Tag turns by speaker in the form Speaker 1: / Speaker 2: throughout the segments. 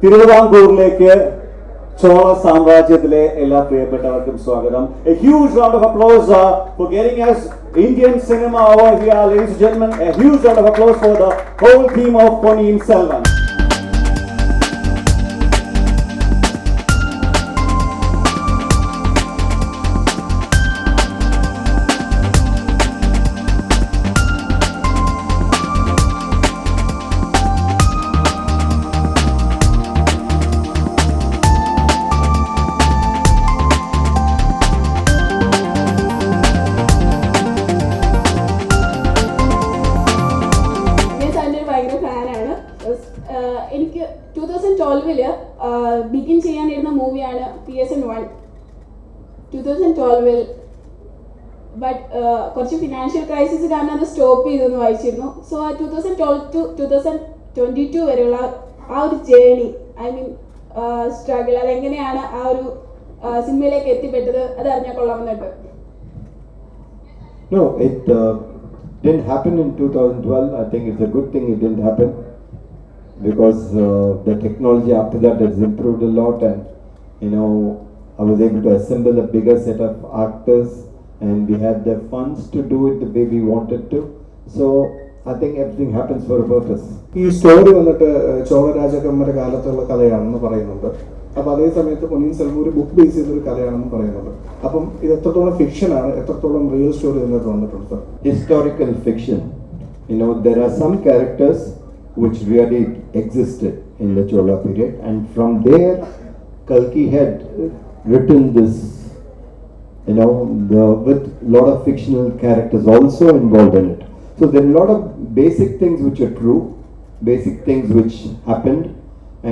Speaker 1: തിരുവിതാംകൂറിലേക്ക് ചോള സാമ്രാജ്യത്തിലെ എല്ലാ പ്രിയപ്പെട്ടവർക്കും സ്വാഗതം. A huge round of applause for getting us Indian cinema over here, ladies and gentlemen. A huge round of applause for the whole team of Ponniyin Selvan.
Speaker 2: എനിക്ക് 2012 begin ചെയ്യാനിരുന്ന മൂവിയാണ് PSN1 2012. But കുറച്ച് financial crisis കാരണം അത് stop ചെയ്തെന്ന് വായിച്ചിരുന്നു. So 2012 to 2022 വരെയുള്ള ആ ഒരു ജേണി, ഐ മീൻ സ്ട്രഗിൾ, അതെങ്ങനെയാണ് ആ ഒരു സിനിമയിലേക്ക് എത്തിപ്പെട്ടത്, അത് അറിഞ്ഞാൽ കൊള്ളാമെന്നുണ്ട്.
Speaker 3: No, it didn't happen in 2012. I think it's a good thing it didn't happen. Because the technology after that has improved a lot, and I was able to assemble a bigger set of actors, and we had the funds to do it the way we wanted to. So I think everything happens for a purpose.
Speaker 4: ഈ story വന്നിട്ട് ചോള രാജാക്കന്മാരുടെ കാലത്തുള്ള കഥയാണെന്ന് പറയുന്നുണ്ട്. അപ്പോൾ അതേ സമയത്ത് പൊന്നിയിൻ സെൽവൻ ഒരു book base ചെയ്തൊരു കഥയാണെന്ന് പറയുന്നുണ്ട്. അപ്പം ഇത് എത്രത്തോളം ഫിക്ഷൻ ആണ്, എത്രത്തോളം റിയൽ സ്റ്റോറി ഇതിനകത്ത് വന്നിട്ടുണ്ട് sir?
Speaker 3: Historical fiction. There are some characters which really existed in the Chola period, and from there Kalki had written this, with lot of fictional characters also involved in it. So there are a lot of basic things which are true, basic things which happened,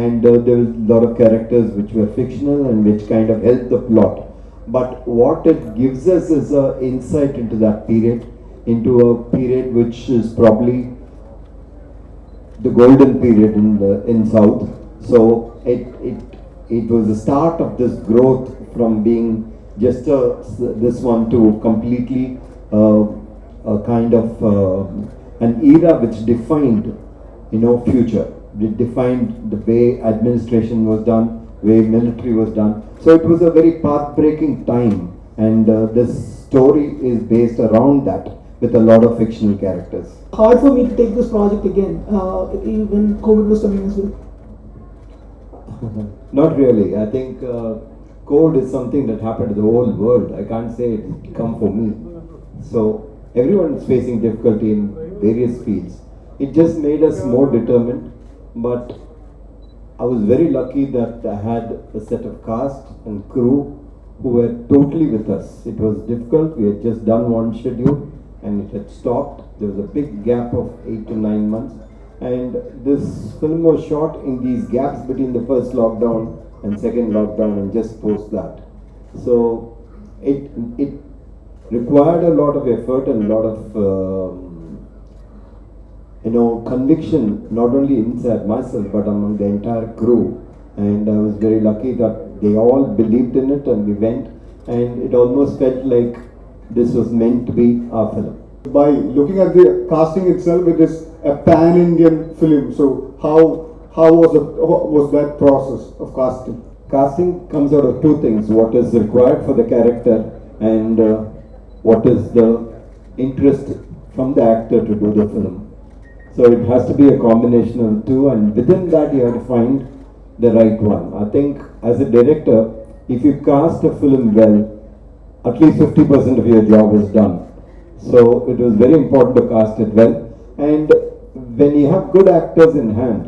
Speaker 3: and there was a lot of characters which were fictional and which kind of helped the plot. But what it gives us is an insight into that period, into a period which is probably the golden period in South. So it was the start of this growth from being just this one to completely a kind of an era which defined future. It defined the way administration was done, way military was done. So it was a very path-breaking time, and this story is based around that, with a lot of fictional characters.
Speaker 5: Hard for me to take this project again, when COVID was coming as well.
Speaker 3: Not really. I think COVID is something that happened to the whole world. I can't say it come for me. So everyone is facing difficulty in various fields. It just made us more determined. But I was very lucky that I had a set of cast and crew who were totally with us. It was difficult. We had just done one schedule and it had stopped. There was a big gap of 8 to 9 months, and this film was shot in these gaps between the first lockdown and second lockdown, and just post that. So it required a lot of effort and a lot of conviction, not only inside myself but among the entire crew. And I was very lucky that they all believed in it, and we went, and it almost felt like this was meant to be our film.
Speaker 4: By looking at the casting itself, it is a pan-Indian film. So how was that process of casting?
Speaker 3: Casting comes out of two things: what is required for the character, and what is the interest from the actor to do the film. So it has to be a combination of two, and within that you have to find the right one. I think as a director, if you cast a film well, at least 50% of your job is done. So it was very important to cast it well, and when you have good actors in hand,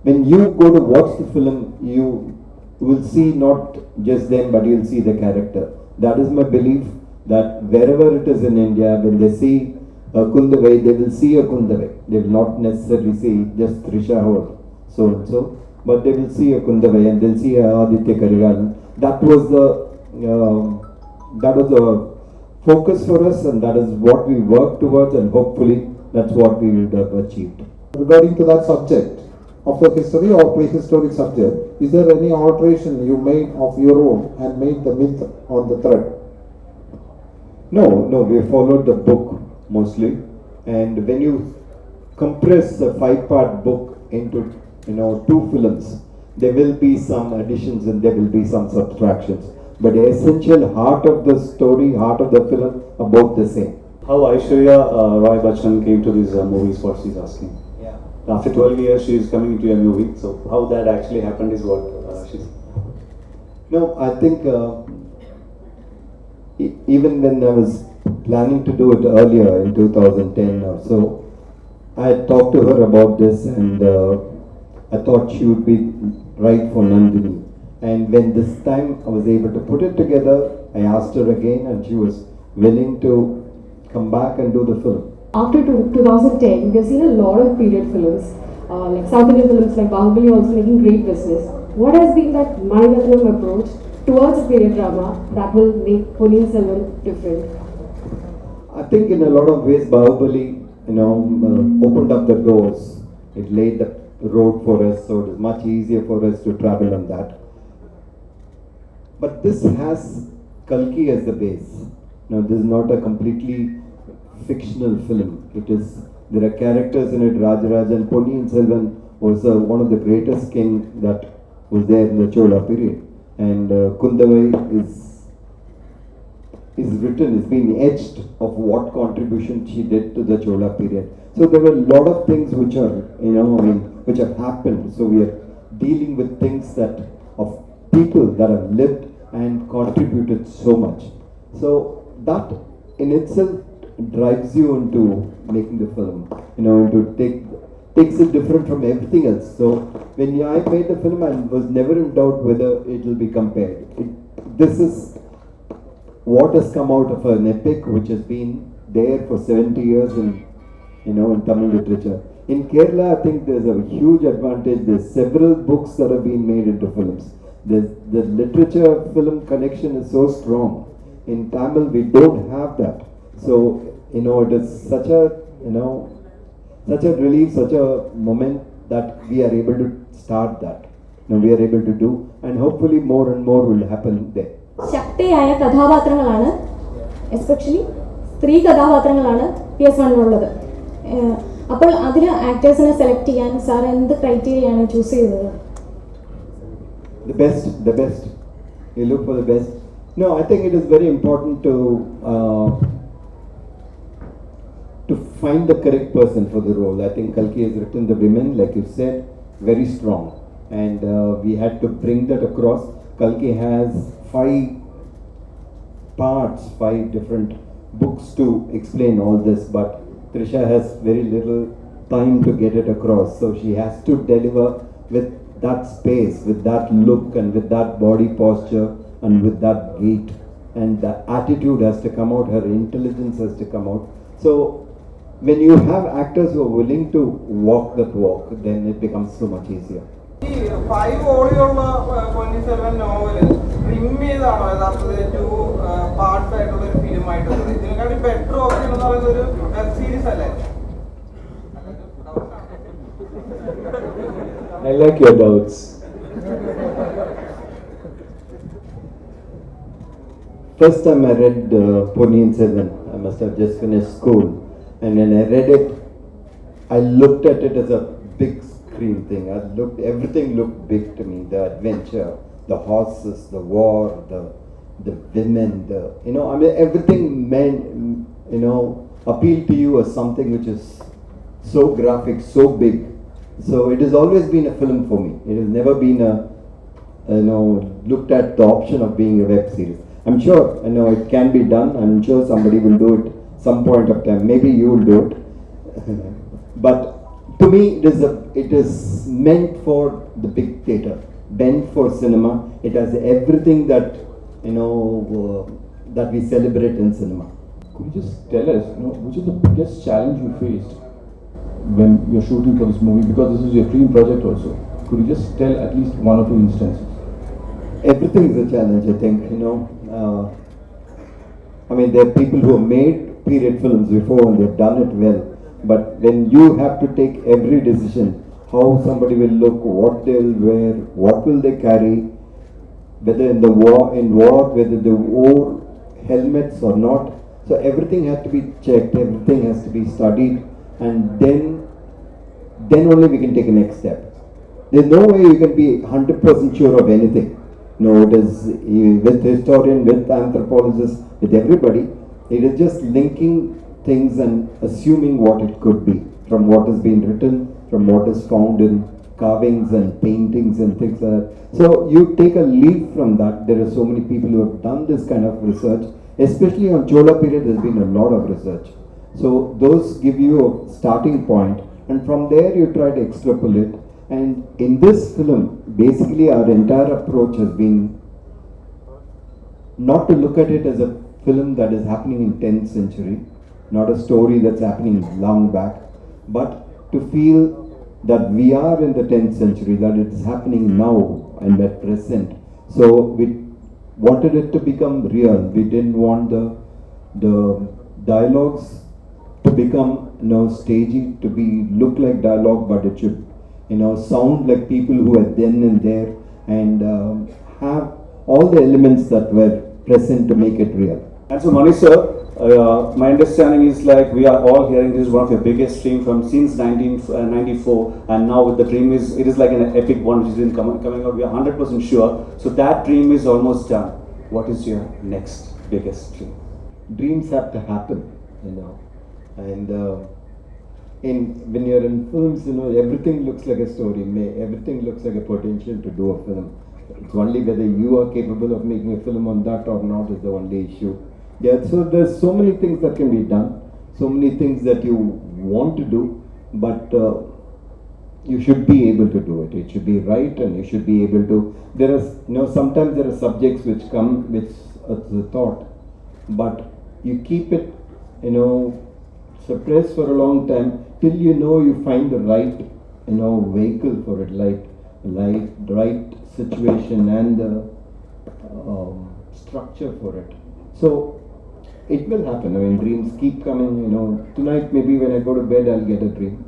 Speaker 3: when you go to watch the film, you will see not just them, but you'll see the character. That is my belief, that wherever it is in India, when they see a Kundavai, they will see a Kundavai. They will not necessarily see just Trisha or so and so, but they will see a Kundavai, and they'll see a Aditya Karigalan. That was the focus for us, and that is what we work towards, and hopefully that's what we would have achieved.
Speaker 4: Regarding to that subject of the history or prehistoric subject, is there any alteration you made of your own and made the myth on the thread?
Speaker 3: No, we followed the book mostly, and when you compress a 5-part book into two films. There will be some additions and there will be some subtractions. But the essential heart of the story, heart of the film are both the same.
Speaker 1: How Aishwarya Roy Bachchan came to these movies, what she's asking.
Speaker 3: Yeah.
Speaker 1: After 12 years, she is coming into a movie. So how that actually happened is what she's.
Speaker 3: No, I think even when I was planning to do it earlier in 2010 or so, I had talked to her about this and I thought she would be right for Nandini. And when this time I was able to put it together, I asked her again and she was willing to come back and do the film.
Speaker 6: After 2010, we have seen a lot of period films, like South Indian films like Bahubali also making great business. What has been that Mani Ratnam approach towards a period drama that will make Ponniyin Selvan different?
Speaker 3: I think in a lot of ways Bahubali, opened up the doors. It laid the road for us, so it is much easier for us to travel on that. But this has Kalki as the base. Now, this is not a completely fictional film. There are characters in it. Rajaraj and Ponniyin Selvan was one of the greatest king that was there in the Chola period. And Kundavai is written, is being etched of what contribution she did to the Chola period. So there were a lot of things which are, which have happened. So we are dealing with things that of people that have lived and contributed so much. So that in itself drives you into making the film, takes it different from everything else. So when I made the film, I was never in doubt whether it will be compared. This is what has come out of an epic which has been there for 70 years in Tamil literature. In Kerala, I think there's a huge advantage. There's several books that have been made into films. The literature film connection is so strong. In Tamil, we don't have that. So, it is such a relief, such a moment that we are able to start that. We are able to do, and hopefully more and more will happen there.
Speaker 6: ശക്തിയായ കഥാപാത്രങ്ങളാണ്, especially സ്ത്രീ കഥാപാത്രങ്ങളാണ് PS1-നുള്ളത്. അപ്പോൾ അതിൽ ആക്ടേഴ്സിനെ select ചെയ്യാൻ sir എന്ത് ക്രൈറ്റീരിയയാണ് choose ചെയ്തത്?
Speaker 3: The best. You look for the best. No, I think it is very important to find the correct person for the role. I think Kalki has written the women, like you said, very strong, and we had to bring that across. Kalki has 5 parts, 5 different books to explain all this, but Trisha has very little time to get it across, so she has to deliver with that space, with that look, and with that body posture, and with that gait, and the attitude has to come out, her intelligence has to come out. So when you have actors who are willing to walk that walk, then it becomes so much easier.
Speaker 7: ഈ 5 വോളിയുള്ള Ponniyin Selvan novel trim ചെയ്താണോ യഥാർത്ഥത്തിൽ 2 parts ആയിട്ടുള്ള ഒരു film ആയിട്ടുള്ളത്? ഇതിനെക്കാട്ടി better option എന്ന് പറയുന്നത് ഒരു web series അല്ലേ?
Speaker 1: I like your doubts.
Speaker 3: First time I read Ponniyin Selvan, I must have just finished school, and when I read it, I looked at it as a big screen thing. Everything looked big to me. The adventure, the horses, the war, the women, everything appealed to you as something which is so graphic, so big. So it has always been a film for me. It has never been looked at the option of being a web series. I'm sure, it can be done. I'm sure somebody will do it some point of time. Maybe you will do it. But to me, it is meant for the big theatre, meant for cinema. It has everything that that we celebrate in cinema.
Speaker 8: Could you just tell us, which is the biggest challenge you faced when you're shooting for this movie? Because this is your dream project also. Could you just tell at least 1 or 2 instances?
Speaker 3: Everything is a challenge, I think. There are people who have made period films before and they've done it well. But when you have to take every decision, how somebody will look, what they will wear, what will they carry, whether in war, whether they wore helmets or not. So everything has to be checked, everything has to be studied, and then only we can take a next step. there's no way you can be 100% sure of anything. No, it is with historian, with anthropologists, with everybody. It is just linking things and assuming what it could be from what has been written, from what is found in carvings and paintings and things like that. So you take a leaf from that. There are so many people who have done this kind of research, especially on Chola period. There's been a lot of research. So those give you a starting point, and from there you try to extrapolate. And in this film, basically our entire approach has been not to look at it as a film that is happening in 10th century, not a story that's happening long back, but to feel that we are in the 10th century, that it is happening now and at present. So we wanted it to become real. We didn't want the dialogues to become stagey, to be look like dialogue, but it should sound like people who are then and there, and have all the elements that were present to make it real.
Speaker 1: And so, Mani sir, my understanding is like we are all hearing this is one of your biggest dream from since 1994, and now with the dream it is like an epic one which has been coming out. We are 100% sure. So that dream is almost done. What is your next biggest dream?
Speaker 3: Dreams have to happen, and when you're in films, everything looks like a story. Everything looks like a potential to do a film. It's only whether you are capable of making a film on that or not is the only issue. Yeah, so there's so many things that can be done, so many things that you want to do, but you should be able to do it. It should be right, and you should be able to. There are, sometimes there are subjects which come with the thought, but you keep it, suppressed for a long time till you find the right, vehicle for it, like right situation and the structure for it. So it will happen. Dreams keep coming. Tonight maybe when I go to bed I'll get a dream.